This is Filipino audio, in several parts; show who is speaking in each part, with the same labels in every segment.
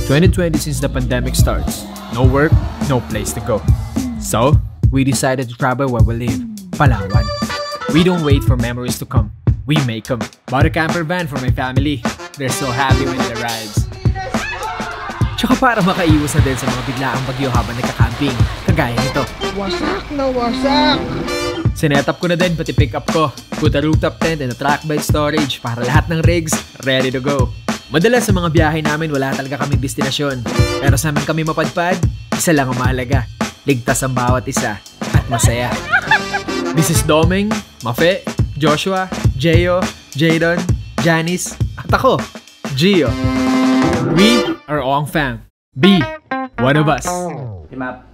Speaker 1: 2020 since the pandemic starts. No work, no place to go. So, we decided to travel where we live, Palawan. We don't wait for memories to come. We make them. Bought a camper van for my family. They're so happy when it arrives. Tsaka para makaiwas na din sa mga biglaang bagyo habang nagka-camping, kagaya nito.
Speaker 2: Wasak na wasak!
Speaker 1: Sinet up ko na din pati pick up ko. Put a rooftop tent and a track bed storage para lahat ng rigs ready to go. Madalas sa mga biyahe namin wala talaga kaming destinasyon. Pero sa amin kami mapadpad, isa lang ang mahalaga. Ligtas ang bawat isa at masaya. This is Doming, Mafe, Joshua, Jeyo, Jadon, Janice, at ako, Gio. We are Ong Fam. Be one of us.
Speaker 3: Map,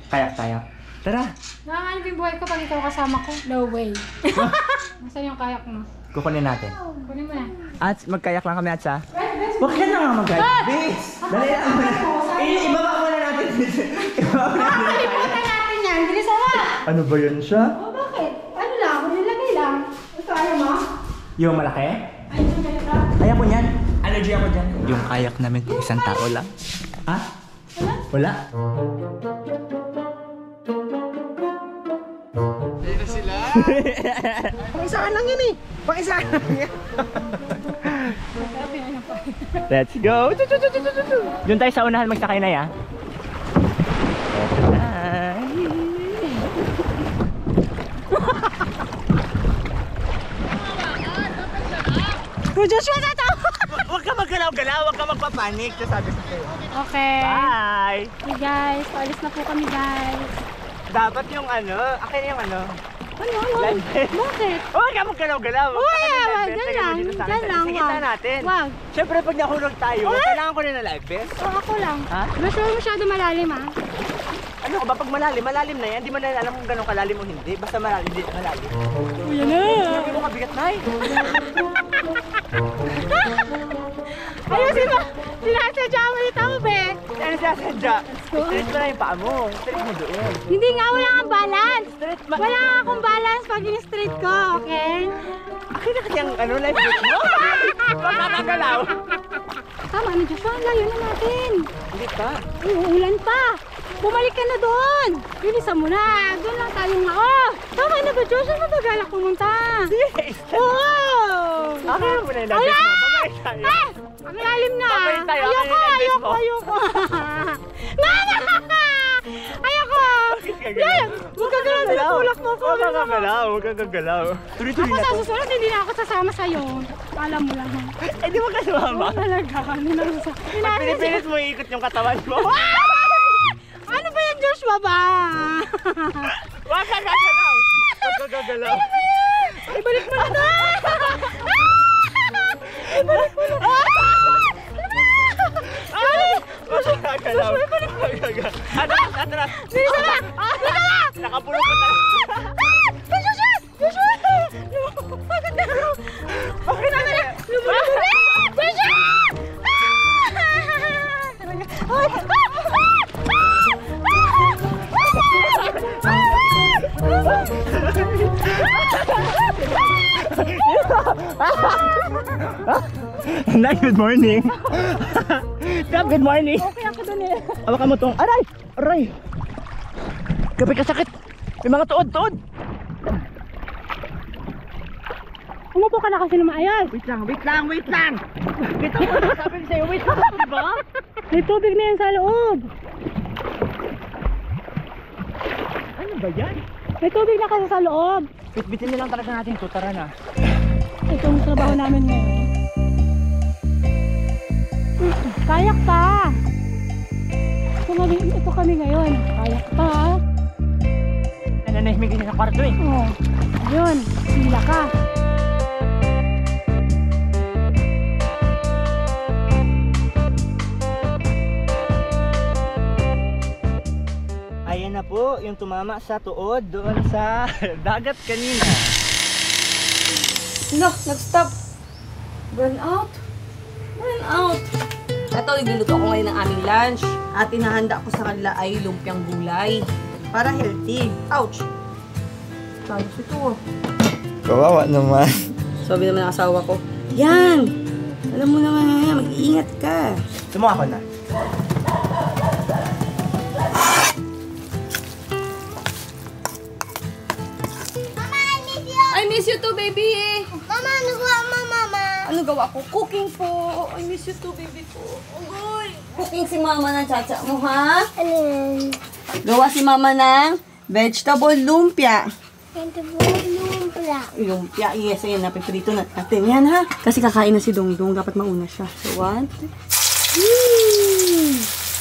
Speaker 3: kayak tayo. Tara!
Speaker 4: Nakakanip yung buhay ko pag ikaw kasama ko. No way. Nasaan yung kayak mo?
Speaker 3: Kukunin natin.
Speaker 4: Kunin mo na.
Speaker 3: At magkayak lang kami, Atsa. Huwag ka na nga mag-kayak. Base! Dali lang. Ibaba muna natin.
Speaker 4: Nakakalimutan natin yan. Bilis mo!
Speaker 3: Ano ba yun siya?
Speaker 4: Oh, bakit? Ano lang? Nilagay lang. Ito, ayaw mo?
Speaker 3: Yung malaki?
Speaker 4: Ay, yung ganito.
Speaker 3: Ayaw ko niyan. Allergy ako dyan. Yung kayak namin kung isang tao lang. Ha? Wala?
Speaker 2: Pang-isahan lang yun eh! Pang-isahan lang yan!
Speaker 3: Let's go! Doon tayo sa unahan magsakay na ya.
Speaker 4: Joshua, tato!
Speaker 3: Huwag ka maggalaw-galaw, huwag ka magpapanik. Sabi sa kayo.
Speaker 4: Okay.
Speaker 3: Bye!
Speaker 4: Hey guys, paalis na po kami guys.
Speaker 3: Dapat yung ano, akin yung ano.
Speaker 4: Ano?
Speaker 3: Live vest.
Speaker 4: Bakit?
Speaker 3: Huwag ka maggalaw-galaw.
Speaker 4: Dyan lang,
Speaker 3: Sige na natin.
Speaker 4: Wag.
Speaker 3: Siyempre pag nahulog tayo, kailangan ko rin na live vest.
Speaker 4: Ako lang.
Speaker 3: Ha?
Speaker 4: Masyado malalim ha.
Speaker 3: Ano ka ba pag malalim? Malalim na yan. Di mo na alam kung gano'ng kalalim o hindi. Basta malalim, hindi malalim.
Speaker 4: Uy, na!
Speaker 3: Hindi mo kabigat na eh.
Speaker 4: Ayusin mo! Sinasadya mo ito, be!
Speaker 3: Ano siya, Sadya? Straight mo na yung paa mo. Straight mo doon.
Speaker 4: Hindi nga, wala kang balance!
Speaker 3: Straight
Speaker 4: Wala nga akong balance pag in-straight ko, okay?
Speaker 3: Akin na kasi ang ano, live vest mo. Huwag kakagalaw.
Speaker 4: Tama na, Joshua. Layo na natin.
Speaker 3: Hindi pa.
Speaker 4: Uulan pa. Bumalik ka na doon. Bilisan mo na. Doon lang tayo nga. Oh! Tama na ba, Joshua? Matagalak pumunta.
Speaker 3: Yes!
Speaker 4: Oo!
Speaker 3: Akin mo na yung live vest mo. Babalik tayo.
Speaker 4: Ang lalim na.
Speaker 3: Babalik tayo.
Speaker 4: Ayoko. Mama! Ayoko! Huwag ka galaw. Tulak mo ko.
Speaker 3: Huwag kang gagalaw. Huwag kang gagalaw. Tuloy-tuloy
Speaker 4: Ako
Speaker 3: na
Speaker 4: sa
Speaker 3: to.
Speaker 4: susunod, hindi na ako sasama sa'yo. Alam mo lang.
Speaker 3: Eh, di mo ka sumama.
Speaker 4: Oo talaga.
Speaker 3: Pag pinipilit mo iikot yung katawan mo.
Speaker 4: Ano ba yan, Joshua ba?
Speaker 3: Huwag kang gagalaw. Huwag kang gagalaw.
Speaker 4: Ibalik mo na doon! Ibalik mo na!
Speaker 3: Huwag kang gagalaw. Atras, atras.
Speaker 4: Bilisan na!
Speaker 3: Nakapulong ko tayo.
Speaker 4: Joshua! Joshua! Bakit na? Bakit na? Lumulubuli! Joshua!
Speaker 3: Nay, good morning. Good morning.
Speaker 4: Okay ako dun eh.
Speaker 3: Hawakan mo tong. Aray! Aray! Gabi ka sakit. May mga tuod-tuod.
Speaker 4: Umupo ka na kasi na maayos.
Speaker 3: Wait lang. Kita mo, sabi ko sa'yo, wait lang, diba?
Speaker 4: May tubig na yan sa loob.
Speaker 3: Ano ba yan?
Speaker 4: May tubig na kasi sa loob.
Speaker 3: Bitbitin na lang talaga natin ito, tara na.
Speaker 4: Ito ang trabaho namin ngayon. Kayak pa! Ito kami ngayon. Kayak pa.
Speaker 3: Nananahimik din sa kwarto eh.
Speaker 4: Oo. Ayun. Sila ka.
Speaker 3: Ayan na po, yung tumama sa tuod doon sa dagat kanina.
Speaker 5: No, nag-stop. Burn out. Ito, nagluluto ako ngayon ng aming lunch. At inahanda ko sa kanila ay lumpiang gulay. Para healthy. Ouch! Tapos ito.
Speaker 3: Kawawa naman.
Speaker 5: Sabi naman ng asawa ko, yan! Alam mo naman, mag-iingat Ingat ka.
Speaker 3: Sumuha ko na.
Speaker 5: I miss you too, baby.
Speaker 4: Mama, ano gawa mo, Mama?
Speaker 5: Ano gawa ko? Cooking po. I miss you too, baby po. Ugoy. Cooking si mama ng chacha mo, ha?
Speaker 4: Ano yan?
Speaker 5: Gawa si mama ng vegetable lumpia.
Speaker 4: Ito po, lumpia.
Speaker 5: Lumpia, yes, ayan, napiprito natin yan, ha? Kasi kakain na si Dongdong, dapat mauna siya. So, 1, 2,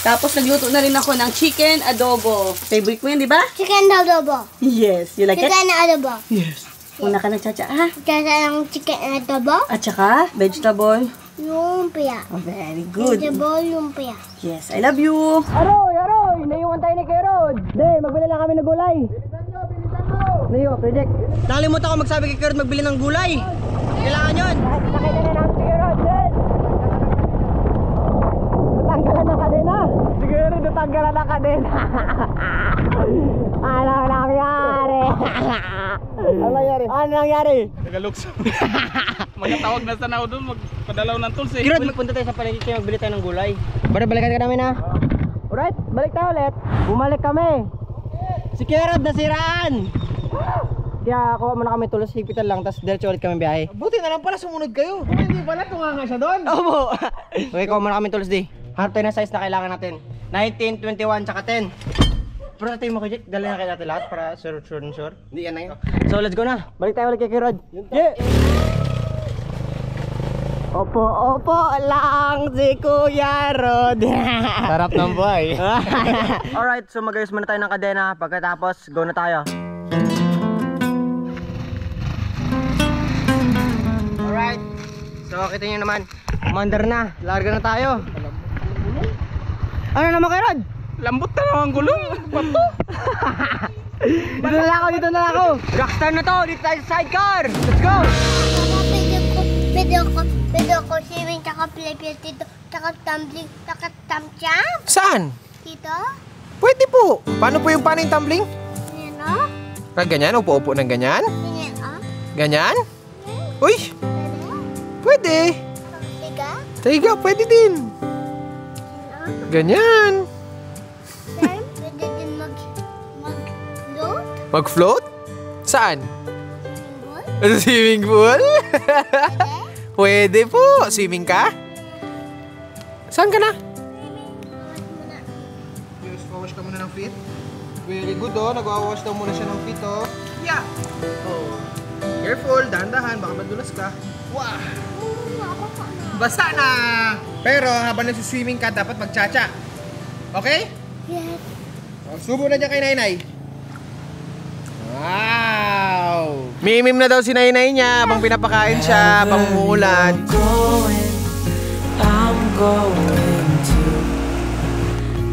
Speaker 5: Tapos nagluto na rin ako ng chicken adobo. Favorite mo yun, di ba?
Speaker 4: Chicken adobo.
Speaker 5: Yes, you like it?
Speaker 4: Chicken adobo.
Speaker 5: Yes. Una ka ng chacha, ha?
Speaker 4: Kaya ng chicken adobo.
Speaker 5: At saka, vegetable.
Speaker 4: Lumpia.
Speaker 5: Oh, very good.
Speaker 4: Vegetable lumpia.
Speaker 5: Yes, I love you.
Speaker 3: Aroy! Naiwan tayo ni Kuya Rod. Hindi, magbili lang kami ng gulay. Bilisan mo! Nayo, project. Nakalimutan ko magsabi kay Kuya Rod magbili ng gulay. Kailangan yun. Nakita na namin si Kuya Rod. Natanggalan ng kadena. Si Kuya Rod natanggalan ng kadena. Ano nangyari? Ano nangyari?
Speaker 6: Tagalukso. Magkatawag na sana ako doon, magpadalaw ng tools eh.
Speaker 3: Kuya Rod, magpunta tayo sa palengke kayo, magbili tayo ng gulay. Balikan ka namin ha. Alright, balik tayo ulit. Bumalik kami. Si Kuya Rod nasiraan. Kaya kuha muna kami tulos, higpitan lang, tapos diretso ulit kami biyahe.
Speaker 2: Buti na lang pala sumunod kayo. Kung hindi pala, tunga nga siya doon.
Speaker 3: Opo. Okay, kuha muna kami tulos di. Hanap tayo ng size na kailangan natin. 19, 21, tsaka 10. Pero natin mo kay Jack, dali na kayo natin lahat para sure. Hindi yan na yun. So let's go na. Balik tayo ulit kay Kuya Rod. Yeah! Opo lang si Kuya Rod.
Speaker 6: Sarap ng buhay.
Speaker 3: Alright, so mag-ayos muna tayo ng kadena. Pagkatapos, go na tayo. Alright, so kita nyo naman, commander na, larga na tayo. Ano naman kay Rod?
Speaker 6: Lambot na naman ang gulong. Bato.
Speaker 3: Dito na ako. Rockstar na to, dito tayo sa sidecar. Let's go!
Speaker 4: Pwede ko swimming, tsaka play dito, tsaka tumbling, tsaka jump.
Speaker 2: Saan?
Speaker 4: Dito?
Speaker 2: Pwede po. Paano po yung tumbling?
Speaker 4: Yan o.
Speaker 2: Ganyan, upo-upo ng ganyan?
Speaker 4: Yan o.
Speaker 2: Ganyan? Uy,
Speaker 4: Pwede?
Speaker 2: pwede.
Speaker 4: Tiga?
Speaker 2: Tiga, pwede din.
Speaker 4: Yan o.
Speaker 2: Ganyan.
Speaker 4: Then, pwede din mag-float.
Speaker 2: Mag-float? Saan?
Speaker 4: Swimming pool.
Speaker 2: Sa swimming pool?
Speaker 4: Pwede?
Speaker 2: Pwede po. Swimming ka? Saan ka na? Yes, wawash ka muna ng feet. Very good oh. Nag-wawash daw muna siya ng feet oh. Yeah. Oh. Careful, dahan-dahan. Baka madulas ka. Wow. Basa na! Pero habang nagsiswimming ka, dapat mag-cha-cha. Okay?
Speaker 4: Yes.
Speaker 2: Subo na dyan kay Nainay. Wow! Mimim na daw si Nainay niya habang pinapakain siya, habang umuulan.
Speaker 7: I'm going to.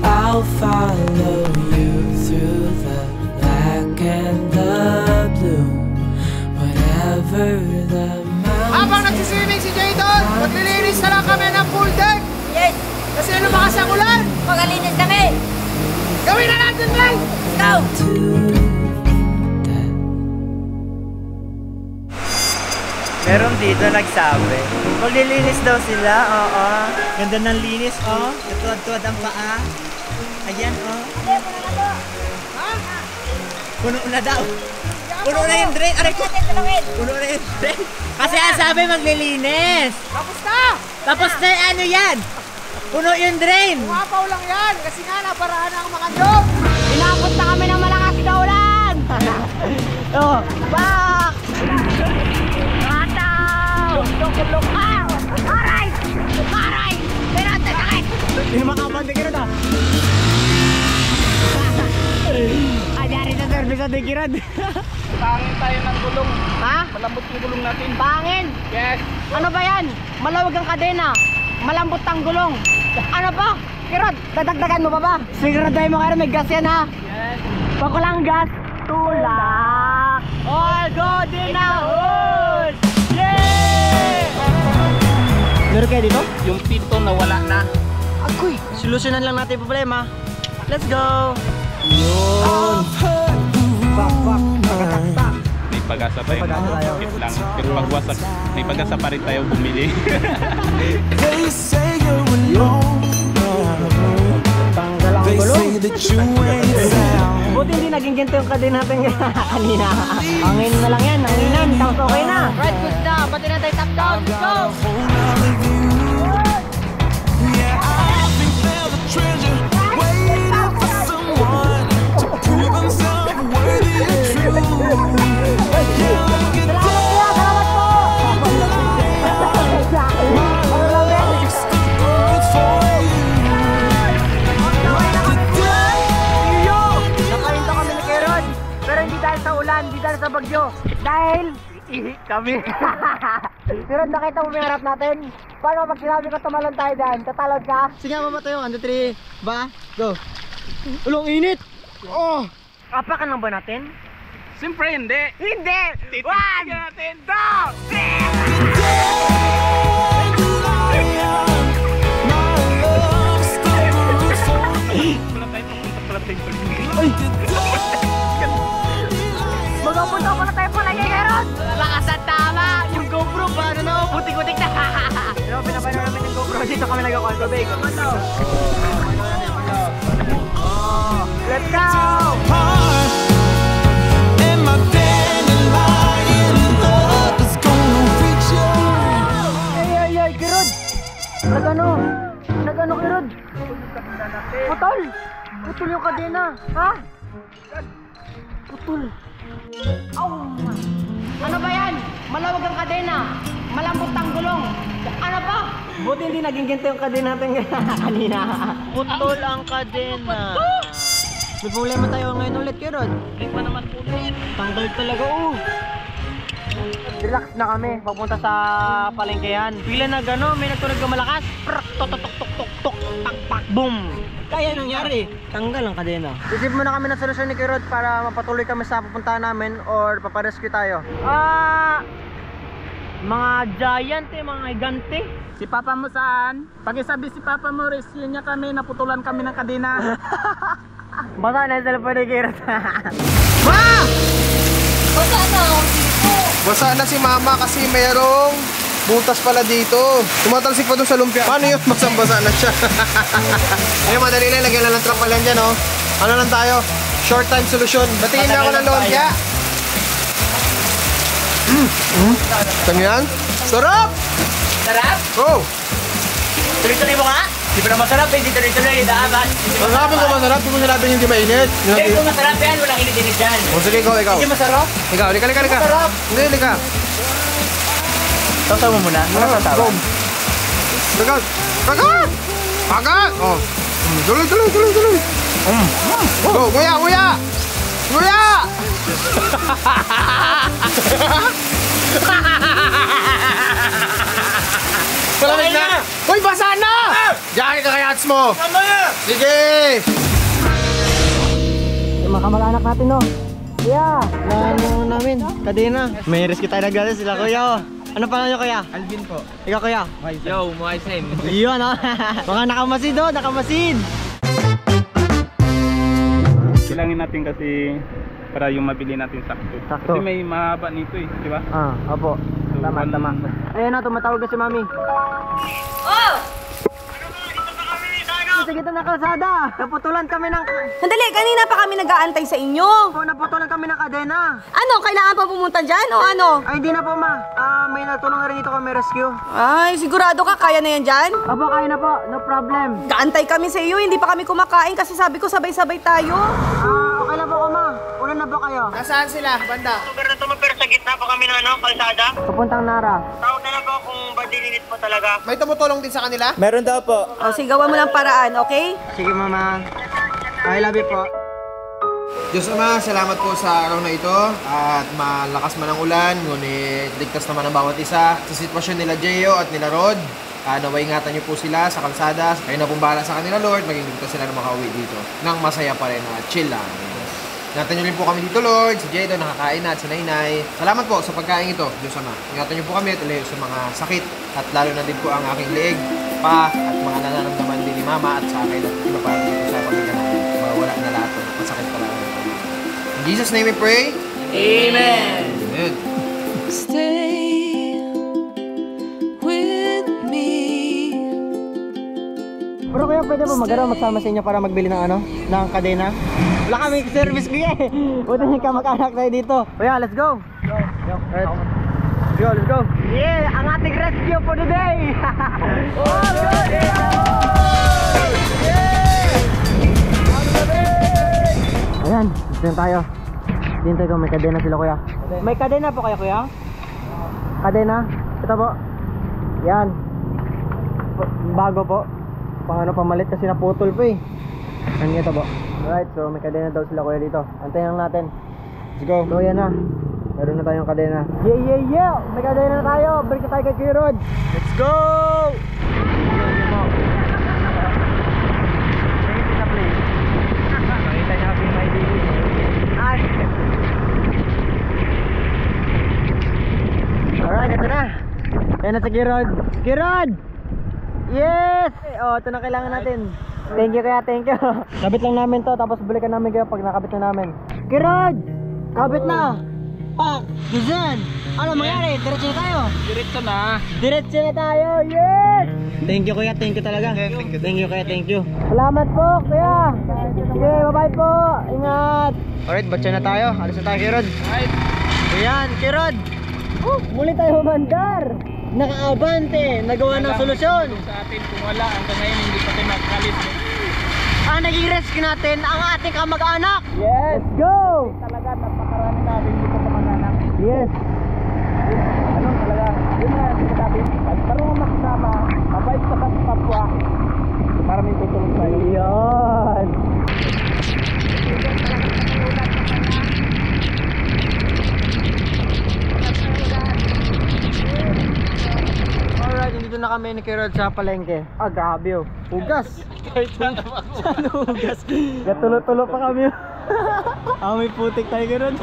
Speaker 7: I'll follow you through the black and the blue. Whatever the
Speaker 2: Habang nagsiswimming si Jadon, maglilinis na lang kami ng pool deck.
Speaker 5: Yes!
Speaker 2: Kasi lumakas ang ulan.
Speaker 5: Magalinis kami!
Speaker 2: Gawin na natin, Nay!
Speaker 5: Go!
Speaker 3: Meron dito nagsabi, maglilinis daw sila, oo. Ganda ng linis, oh. Natuwad-tuwad ang paa. Ayan, oh. Puno na daw. Puno na yung drain. Aray ko. Puno na yung drain. Kasi ang sabi maglilinis.
Speaker 2: Tapos na!
Speaker 3: Tapos na ano yan? Puno yung drain.
Speaker 2: Umapaw lang yan kasi nga naparaan ang mga job.
Speaker 3: Inabot na kami ng malakas na ulan. Oh, back! Look! Aray! Pinatay sakit! Hindi makapante ka rin ah! Ayari sa service sa digirad.
Speaker 6: Pangin tayo ng gulong.
Speaker 3: Ha?
Speaker 6: Malambot yung gulong natin.
Speaker 3: Pangin!
Speaker 6: Yes.
Speaker 3: Ano ba yan? Malawag ang kadena. Malambot ang gulong. Ano ba? Kirod, dadagdagan mo pa ba? Siguraduhin mo kayo may gas yan ha?
Speaker 6: Yes.
Speaker 3: Pag walang gas, tulak! All good in a hood! Yeah! Meron kayo dito?
Speaker 6: Yung pito nawala na.
Speaker 3: Agoy! Solusyonan lang natin yung problema. Let's go! Yun! Bak!
Speaker 6: May pag-asa tayo. Wait lang. Pero pag wasak, may pag-asa pa rin tayo bumili.
Speaker 7: They say you're
Speaker 3: naging ginto yung kadena natin kanina. Hangin na lang yan, hanginan, tapos okay na. Right, good na, pati na tayo top down, let's go! Hindi dahil sa bagyo, dahil ihi kami. Pero nakita mo yung harap natin. Paano pag sinabi ko tumalon tayo dyan? Tatalon ka? Sige mama tayo, 1, 2, 3, ba? Go! Ulong init! Oh! Apakan lang ba natin?
Speaker 6: Siyempre hindi.
Speaker 3: Hindi!
Speaker 6: One! Natin. Go! Wala tayo papunta pala tayo
Speaker 3: Magpupunta ko na tayo pala Yeron! Lakas at tama! Yung GoPro paano na? Butik-butik na! Pero pinapano namin yung GoPro dito kami nag-call to bake. Let's go! Ay, Kirod! Nag-ano Kirod? Putol! Putol yung kadena! Ha? Putol! Ano ba yan? Malawag ang kadena, malambot ang gulong. Ano pa? Buti hindi naging ganito yung kadena natin kanina. Putol ang kadena. May problema tayo ngayon ulit, Kirod.
Speaker 6: Hindi pa naman ulit.
Speaker 3: Tanggal talaga, Relax na kami, papunta sa palengkehan. Pila na gano, may nagtunog na malakas. Prak, tok, tok, tok, tok, tok, tak, tak, boom. Kaya nangyari, tanggal ang kadena. Isip muna kami ng solusyon ni Kirod para mapatuloy kami sa pupuntahan namin or paparescue tayo. Mga giant mga higante.
Speaker 6: Si Papa mo saan? Pag isabi si Papa mo, rescue niya kami, naputulan kami ng kadena.
Speaker 3: Basta na sa pwede Kirod.
Speaker 2: Ma!
Speaker 5: Basta na ako dito.
Speaker 2: Basa na si mama kasi merong butas pala dito. Tumatalsik pa doon sa lumpia. Paano yun? Basang-basa na siya. Ayun, madali lang. Lagyan lang ng truck pala dyan, oh. Ano lang tayo? Short time solution. Batingin na ako ng lumpia. Kami yan? Sarap!
Speaker 3: Sarap?
Speaker 2: Oh!
Speaker 3: Tuloy-tuloy mo nga? Di ba na masarap hindi tuloy-tuloy, dapat.
Speaker 2: Masarap ko masarap. Hindi mo sinabi yung di mainit.
Speaker 3: Hindi kung masarap yan, walang init-init dyan.
Speaker 2: O sige, ikaw.
Speaker 3: Hindi masarap?
Speaker 2: Ikaw, lika.
Speaker 3: Masarap.
Speaker 2: Hindi, lika.
Speaker 3: Tawtaw mo muna. Ano tawtaw?
Speaker 2: Kagat! Kagat! Kagat! Oh. Tuloy. Go, kuya! Malamig na! Uy, basa na! Diyan ka kaya hats mo! Sige!
Speaker 3: Yung mga kamag-anak natin, no? Kuya! Ano namin? Kadena. May rescue tayo na gano'n sila, kuya. Ano pa nyo, kuya?
Speaker 6: Alvin po.
Speaker 3: Ikaw, kuya?
Speaker 6: Yo, mga same.
Speaker 3: Yun, no? Mga nakamasid, oh! Nakamasid!
Speaker 6: Bilangin natin kasi para yung mabili natin sakto.
Speaker 3: Sakto.
Speaker 6: Kasi may mahaba nito eh, di ba?
Speaker 3: Opo.
Speaker 6: So,
Speaker 3: Tama. Ayun na, tumatawag na si Mami.
Speaker 5: Oh!
Speaker 3: Sa gitna ng kalsada, naputulan kami ng...
Speaker 5: Sandali, kanina pa kami nag-aantay sa inyo.
Speaker 3: Naputulan kami ng kadena.
Speaker 5: Ano, kailangan pa pumunta dyan o ano?
Speaker 3: Ay, hindi na po, ma. May natulong na rin dito kami rescue.
Speaker 5: Ay, sigurado ka, kaya na yan dyan?
Speaker 3: Opo, kaya na po. No problem.
Speaker 5: Gaantay kami sa iyo, hindi pa kami kumakain kasi sabi ko sabay-sabay tayo.
Speaker 3: Okay lang po, ma. Ulan na po kayo.
Speaker 2: Nasaan sila, banda?
Speaker 3: Lugar na to, pero sa gitna po kami ng kalsada. Papuntang Nara. Tawag na lang po kung ba dinilit po talaga.
Speaker 2: May tumutulong din sa kanila?
Speaker 3: Meron daw po.
Speaker 5: O, sigawan mo ng paraan, okay?
Speaker 3: Sige, mama. I love you po.
Speaker 2: Diyos Ama, salamat po sa araw na ito at malakas man ang ulan, ngunit ligtas naman ang bawat isa sa sitwasyon nila Gio at nila Rod. Naway ingatan niyo po sila sa kalsada. Kayo na pong bahala sa kanila, Lord. Maging ligtas sila na makauwi dito nang masaya pa rin at chill lang. Ingatan niyo rin po kami dito, Lord. Si Jado nakakain na at si Nainay. Salamat po sa pagkain ito, Diyos Ama. Ingatan niyo po kami at ilayo sa mga sakit at lalo na din po ang aking leeg, pa at mga nararamdaman din ni Mama at sa akin at iba pa dito sa pamilya namin. Mawala na lahat ng masakit pala. In Jesus' name we pray.
Speaker 5: Amen!
Speaker 2: Amen.
Speaker 7: Stay with me.
Speaker 3: Pero kuya, pwede ba magsama sa inyo para magbili ng ano? Ng kadena? Wala kami service kuya eh. Buti ka mag-anak tayo dito. Kuya, let's go. Right. Let's go. Yeah, ang ating rescue for the day. Oh, good. Ayan, gusto tayo. Hintay ko, may kadena sila kuya. May kadena po kayo kuya? Kadena? Ito po. Yan. Bago po. Pang ano pamalit kasi naputol po eh. Ano ito po? Alright, so may kadena daw sila kuya dito. Antayin lang natin. Let's go. So yan na. Meron na tayong kadena. Yeah! May kadena na tayo. Balik na tayo kay Kuya Rod. Let's go! Nakita niya kami may baby. Ay! Alright, ito na. Ayan na si Kuya Rod. Kuya Rod! Yes! Oh, ito na kailangan natin. Thank you kaya, thank you. Kabit lang namin to, tapos balikan namin kayo pag nakabit na namin. Kuya Rod! Kabit na! Pak! Gizan! Ano mangyari? Diretso na tayo! Diretso na tayo! Yes! Thank you kuya, thank you talaga. Thank you kuya, thank you. Salamat po kuya! Sige, bye-bye po! Ingat! Alright, batcha na tayo. Alis na tayo Kuya Rod. Alright! Ayan, Kuya Rod! Muli tayo mandar! Naka-abante! Nagawa ng solusyon!
Speaker 6: Sa atin kung wala, hanggang ngayon hindi pa tayo magkalit.
Speaker 3: Ang naging rescue natin, ang ating kamag-anak! Yes! Let's go!
Speaker 6: Talaga, napakarami natin dito sa mga anak.
Speaker 3: Yes!
Speaker 6: Ano talaga, yun na yung sabi, marunong makasama, mabait sa kapwa, para may tutulong sa'yo.
Speaker 3: Yan! Alright, nandito na kami ni Kuya Rod sa palengke. Ah, grabe oh. Hugas! Saan hugas? Gatulo-tulo pa kami. May putik tayo Kuya Rod.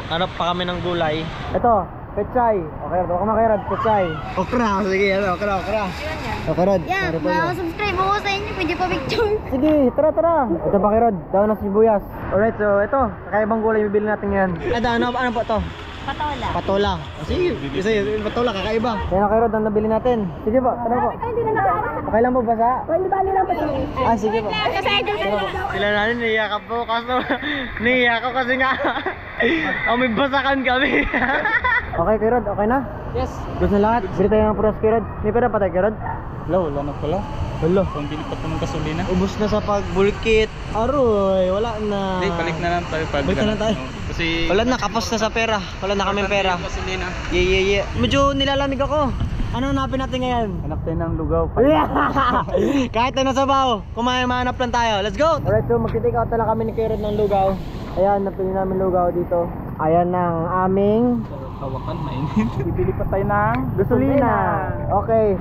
Speaker 3: Hanap pa kami ng gulay. Ito, pechay. Okay, baka makarad, pechay. Okra, sige, okra. Okay, Rod.
Speaker 4: Yeah, subscribe ako sa inyo. Pwede pa picture.
Speaker 3: Sige, tara. Ito pa Kuya Rod, daw na sibuyas. Alright, so ito, kakaibang gulay bibili natin yan. Ano po to?
Speaker 4: Patola.
Speaker 3: Patola. Sige, patola, kakaiba. Yan Kuya Rod, ang nabili natin. Sige po, tara po.
Speaker 4: Hindi na nakaano.
Speaker 3: Okay lang po basa?
Speaker 4: Hindi bali lang pa.
Speaker 3: Sige po.
Speaker 4: Kasi idol ko.
Speaker 3: Sila natin, niyakap po. Kaso, niyakap kasi nga. May basakan kami. Okay Kuya Rod, okay na?
Speaker 6: Yes.
Speaker 3: Gusto na lahat? Bili tayo ng puras Kuya Rod. May pera pa tayo Kuya Rod?
Speaker 6: Wala na pala.
Speaker 3: Wala.
Speaker 6: Kung bili pa ito ng gasolina.
Speaker 3: Ubus na sa pagbulkit. Aroy, wala na.
Speaker 6: Hindi, balik na lang tayo pag
Speaker 3: Balik na lang tayo.
Speaker 6: Kasi
Speaker 3: Wala na, kapos na sa pera. Wala na kaming pera.
Speaker 6: gasolina.
Speaker 3: Yeah. Medyo nilalamig ako. Ano hanapin natin ngayon?
Speaker 6: Hanap tayo ng lugaw.
Speaker 3: Kahit na nasa baho, mahanap lang tayo. Let's go! Alright, so magti-take out na lang kami ni Kuya Rod ng lugaw. Ayan, napili namin lugaw dito. Ayan ang aming
Speaker 6: Hawakan, mainit. Bibili pa tayo ng
Speaker 3: gasolina. Okay.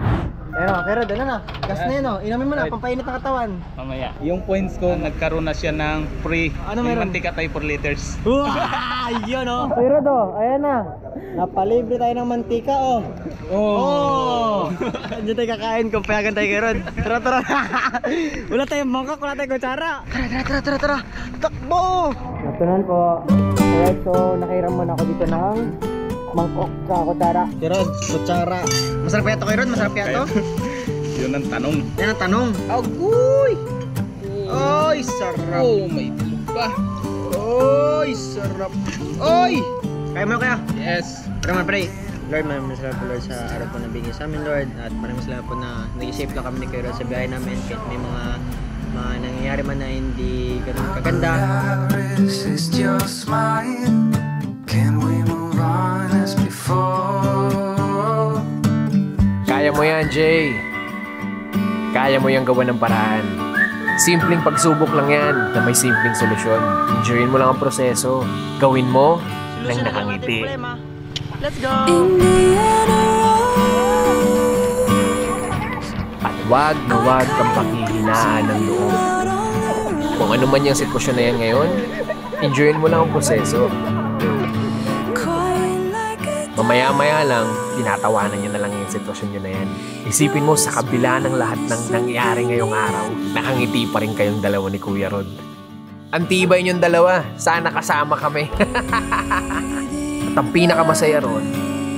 Speaker 3: Ayan o, Kuya Rod, ano na? Gas na yun o. Inamin mo na, pampainit ng katawan.
Speaker 6: Mamaya. Yung points ko, nagkaroon na siya ng free.
Speaker 3: Ano meron?
Speaker 6: Mantika tayo 4 liters.
Speaker 3: Yun o. Kuya Rod o, ayan na. Napalibre tayo ng mantika o. Oh! Diyan tayo kakain kung payagan tayo Kuya Rod. Tara. Wala tayong mangkok, wala tayong kutsara. Tara. Takbo! Natunan po. Alright, so nakiram muna ako dito ng mangkok sa kutsara. Kuya Rod, kutsara. Masarap kaya ito Kuya Rod? Masarap kaya ito?
Speaker 6: Yun ang tanong.
Speaker 3: Yan ang tanong. Agoy! Oy, sarap.
Speaker 6: Oh, may tulog pa.
Speaker 3: Oy, sarap. Oy! Kaya mo kaya?
Speaker 6: Yes.
Speaker 3: Pray. Lord, maraming salamat po Lord sa araw po na bigay sa amin Lord. At maraming salamat po na nag-safe lang kami ni Kuya Rod sa biyahe namin. Kahit may mga nangyayari man na hindi ganun kaganda.
Speaker 7: Resist your smile. Can we move on as before?
Speaker 1: Kaya mo yan, Jay. Kaya mo yung gawa ng paraan. Simpleng pagsubok lang yan na may simpleng solusyon. Enjoyin mo lang ang proseso. Gawin mo nang nakangiti.
Speaker 3: Let's go!
Speaker 1: At wag na wag kang panghihinaan ng loob. Kung ano man yung sitwasyon na yan ngayon, enjoyin mo lang ang proseso. Mamaya-maya lang, tinatawanan nyo na lang yung sitwasyon nyo na yan. Isipin mo sa kabila ng lahat ng nangyari ngayong araw, nakangiti pa rin kayong dalawa ni Kuya Rod. Ang tibay nyong dalawa, sana kasama kami. At ang pinakamasaya ron,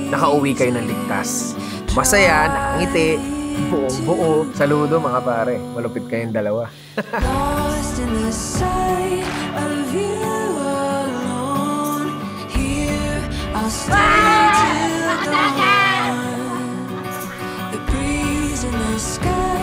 Speaker 1: nakauwi kayo ng ligtas. Masaya, nakangiti, Buong-buo. Saludo mga pare. Malupit kayong dalawa.
Speaker 7: Lost in the sight of you alone. Here I'll stay till dawn. The breeze in the sky.